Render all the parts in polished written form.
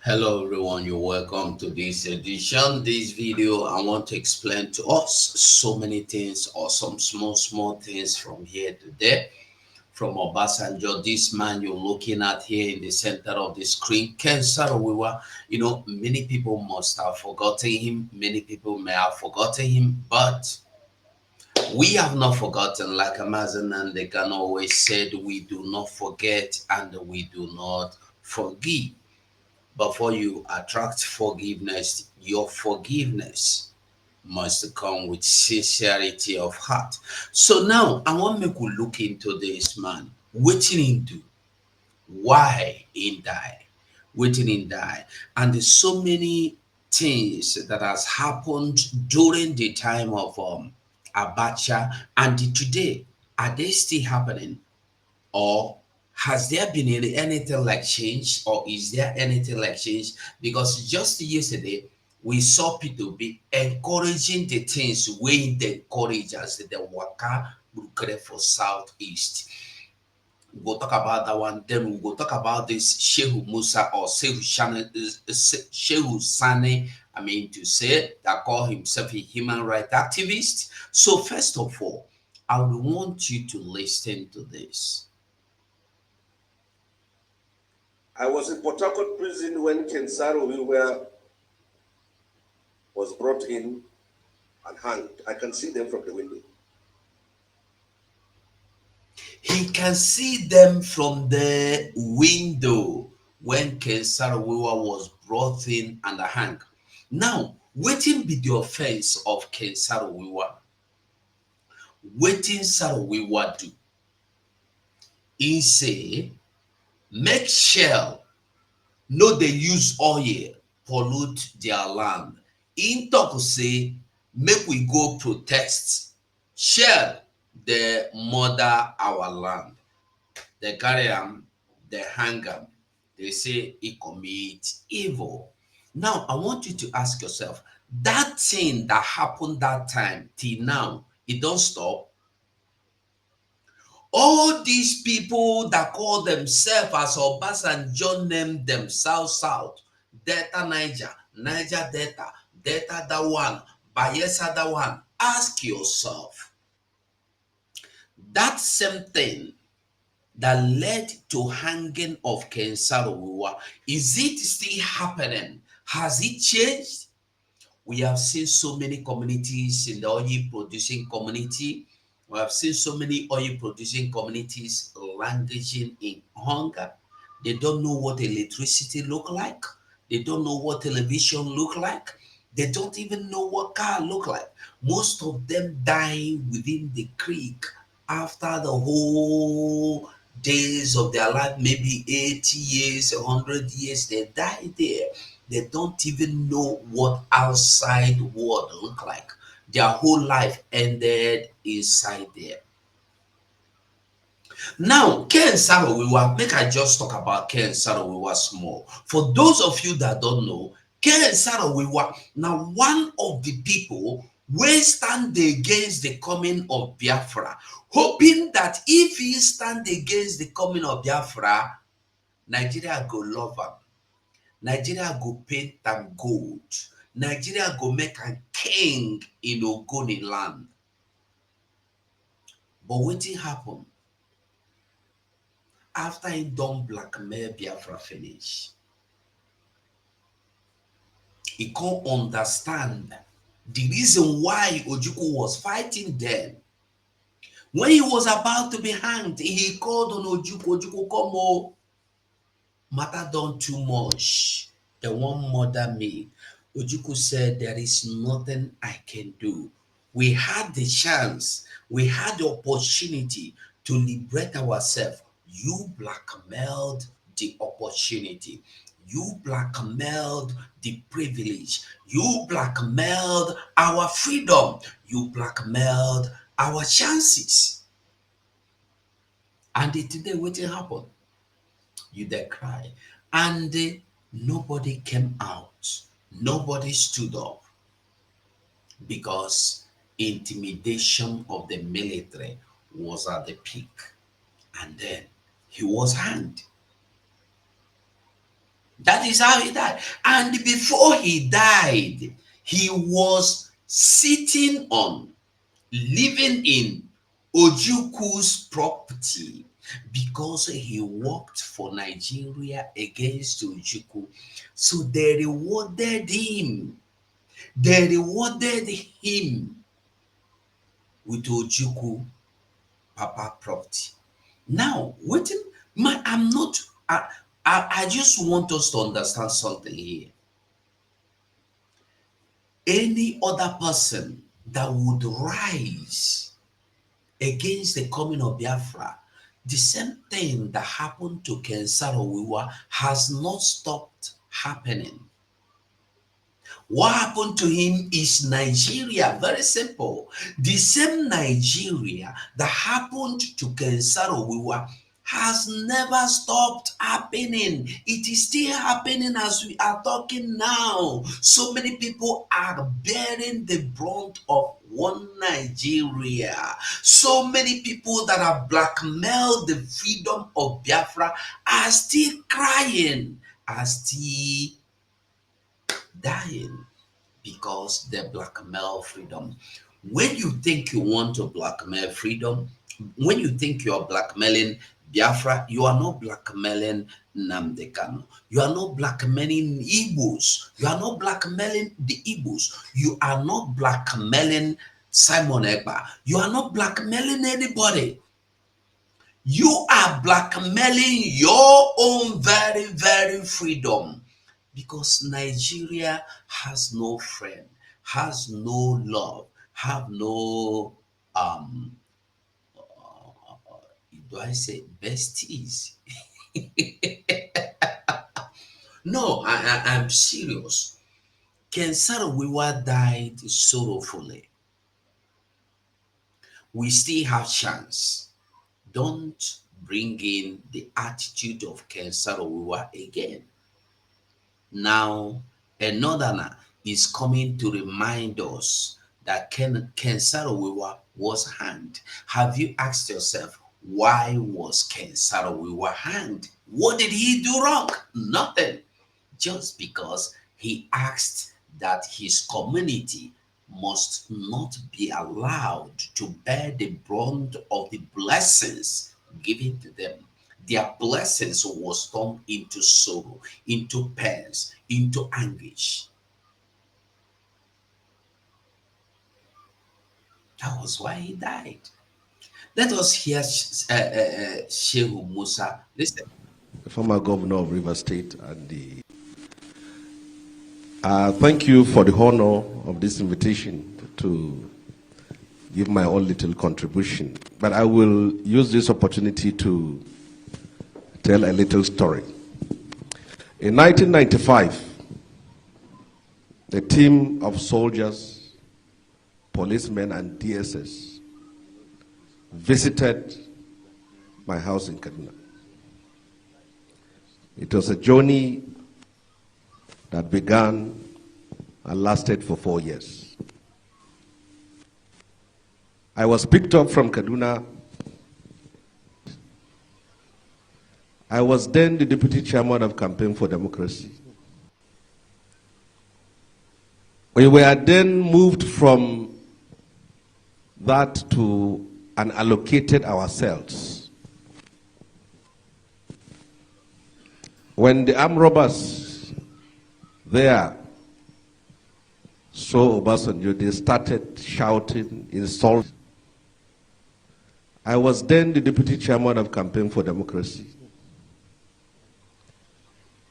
Hello everyone, you're welcome to this edition. This video, I want to explain to us so many things or some small things from here to there. From Obasanjo, this man you're looking at here in the center of the screen, Ken Sarowiwa. Many people must have forgotten him. Many people may have forgotten him, but we have not forgotten. Like Amazon and they can always said, we do not forget and we do not forgive. Before you attract forgiveness, your forgiveness must come with sincerity of heart. So now I want me to look into this man. Waiting him do, why he die, waiting him die, and there's so many things that has happened during the time of Abacha and today. Are they still happening? Or has there been anything like change, or is there anything like change? Because just yesterday we saw people be encouraging the things wey they encourage as the waka for southeast. We go talk about that one. Then we go talk about this Shehu Musa or Shehu Sane. I mean to say that call himself a human rights activist. So first of all, I would want you to listen to this. I was in Port Harcourt prison when Ken Sarowiwa was brought in and hanged. I can see them from the window. He can see them from the window when Ken Sarowiwa was brought in and hanged. Now, wetin be the offense of Ken Sarowiwa? Wetin Sarowiwa do? He say, make shell no dey use oil pollute their land. He talk say, make we go protest. Shell dey murder our land. They carry am, they hang am, they say he commit evil. Now, I want you to ask yourself, that thing that happened that time till now, it don't stop. All these people that call themselves as Obasanjo name themselves South, Delta Niger, Niger Delta, Delta that one, Bayelsa that one. Ask yourself, that same thing that led to hanging of Ken Sarowiwa, is it still happening? Has it changed? We have seen so many communities in the oil producing community. We have seen so many oil producing communities languishing in hunger. They don't know what electricity look like. They don't know what television look like. They don't even know what car look like. Most of them die within the creek after the whole days of their life, maybe 80 years, 100 years, they die there. They don't even know what outside world look like. Their whole life ended inside there. Now, Ken Sarowiwa, make I just talk about Ken Sarowiwa small. For those of you that don't know, Ken Sarowiwa now one of the people wey stand against the coming of Biafra, hoping that if he stand against the coming of Biafra, Nigeria go love am. Nigeria go paint am gold. Nigeria go make am king in Ogoni land. But wetin happen? After he don blackmail Biafra finish, he can't understand the reason why Ojukwu was fighting then. When he was about to be hanged, he called on Ojukwu, Ojukwu, come on, matter done too much. They won't murder me. Ojukwu said, there is nothing I can do. We had the chance, we had the opportunity to liberate ourselves. You blackmailed the opportunity. You blackmailed the privilege. You blackmailed our freedom. You blackmailed our chances. And today, what happened? You there cry. And nobody came out. Nobody stood up because intimidation of the military was at the peak. And then he was hanged. That is how he died. And before he died, he was sitting on, living in Ojuku's property because he worked for Nigeria against Ojuku. So they rewarded him. They rewarded him with Ojuku Papa property. Now, wait, I'm not, I just want us to understand something here. Any other person that would rise against the coming of Biafra, the same thing that happened to Ken Sarowiwa has not stopped happening. What happened to him is Nigeria. Very simple. The same Nigeria that happened to Ken Sarowiwa has never stopped happening. It is still happening as we are talking now. So many people are bearing the brunt of one Nigeria. So many people that have blackmailed the freedom of Biafra are still crying, are still dying because they blackmail freedom. When you think you want to blackmail freedom, when you think you are blackmailing Biafra, you are not blackmailing Nnamdi Kanu. You are not blackmailing Igbos. You are not blackmailing the Igbos. You are not blackmailing Simon Ekpa. You are not blackmailing anybody. You are blackmailing your own very, very freedom. Because Nigeria has no friend, has no love, have no do I say besties? No, I'm serious. Ken Sarowiwa died sorrowfully. We still have chance. Don't bring in the attitude of Ken Sarowiwa again. Now, a northerner is coming to remind us that Ken Sarowiwa was hanged. Have you asked yourself, why was Ken Sarowiwa hanged? What did he do wrong? Nothing. Just because he asked that his community must not be allowed to bear the brunt of the blessings given to them. Their blessings was turned into sorrow, into pains, into anguish. That was why he died. Let us hear Shehu Musa. Listen. The former governor of River State, and thank you for the honor of this invitation to give my own little contribution. But I will use this opportunity to tell a little story. In 1995, a team of soldiers, policemen, and DSS visited my house in Kaduna. It was a journey that began and lasted for 4 years. I was picked up from Kaduna. I was then the deputy chairman of Campaign for Democracy. We were then moved from that to and allocated ourselves. When the armed robbers there saw Obasanjo, they started shouting insults. I was then the deputy chairman of Campaign for Democracy.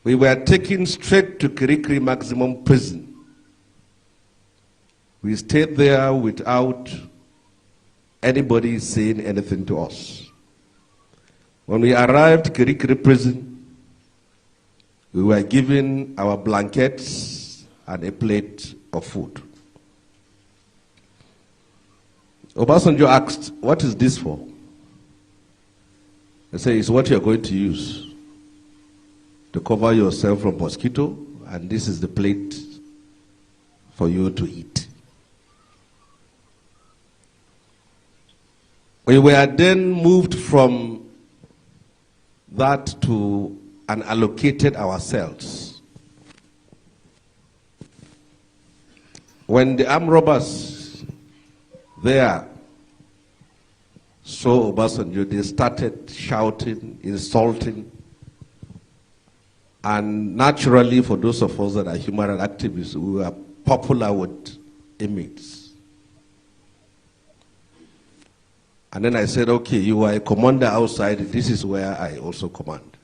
We were taken straight to Kirikiri Maximum Prison. We stayed there without anybody saying anything to us. When we arrived at Kirikiri Prison, we were given our blankets and a plate of food. Obasanjo asked, "What is this for?" I said, "It's what you're going to use to cover yourself from mosquito, and this is the plate for you to eat." We were then moved from that to and allocated ourselves. When the armed robbers there saw Obasanjo, they started shouting, insulting, and naturally, for those of us that are human rights activists, we were popular with inmates. And then I said, okay, you are a commander outside, this is where I also command.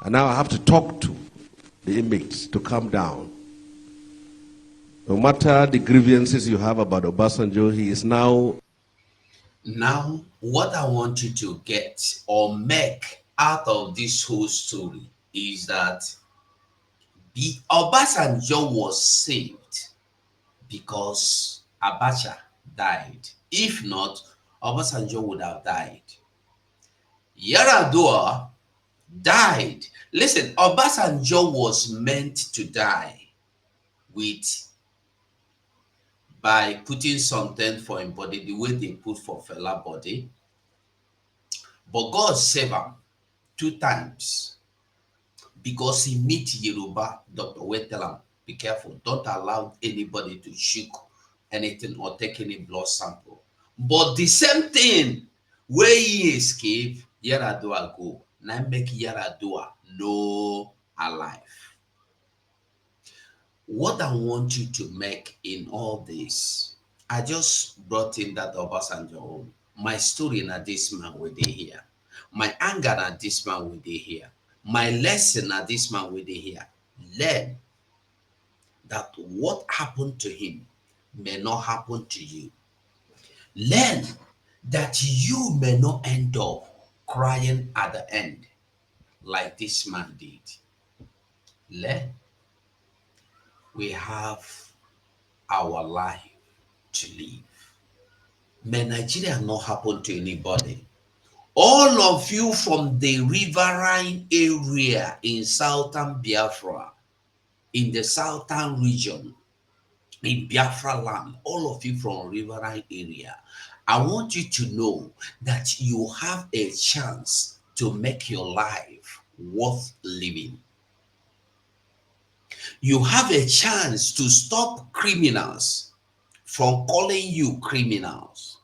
And now I have to talk to the inmates to calm down. No matter the grievances you have about Obasanjo, he is now. Now, what I want you to get or make out of this whole story is that the Obasanjo was saved because Abacha died. If not, Obasanjo would have died. Yaradua died. Listen, Obasanjo was meant to die with by putting something for him body the way they put for fella body. But God saved him 2 times because he meet Yoruba. Dr. Wetelam, be careful. Don't allow anybody to shoot anything or take any blood sample. But the same thing where he escape, Yaradua go. Now make Yaradua no alive. What I want you to make in all this, I just brought in that Obasanjo. My story na this man with they here. My anger na this man with they here. My lesson na this man with they here. Learn that what happened to him may not happen to you. Learn that you may not end up crying at the end like this man did. Learn we have our life to live. May Nigeria not happen to anybody. All of you from the riverine area in southern Biafra, in the southern region, in Biafra land, all of you from riverine area, I want you to know that you have a chance to make your life worth living. You have a chance to stop criminals from calling you criminals.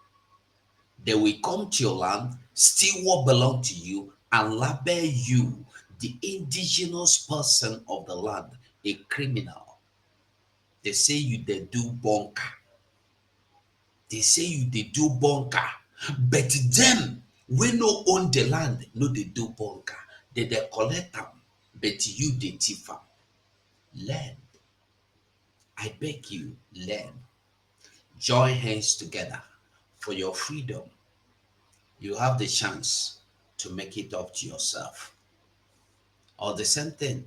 They will come to your land, steal what belongs to you, and label you, the indigenous person of the land, a criminal. They say you they do bunker. They say you they do bunker. But them, we no own the land, no they do bunker. They collect them, but you they thief them. Learn. I beg you, learn. Join hands together for your freedom. You have the chance to make it up to yourself. Or the same thing,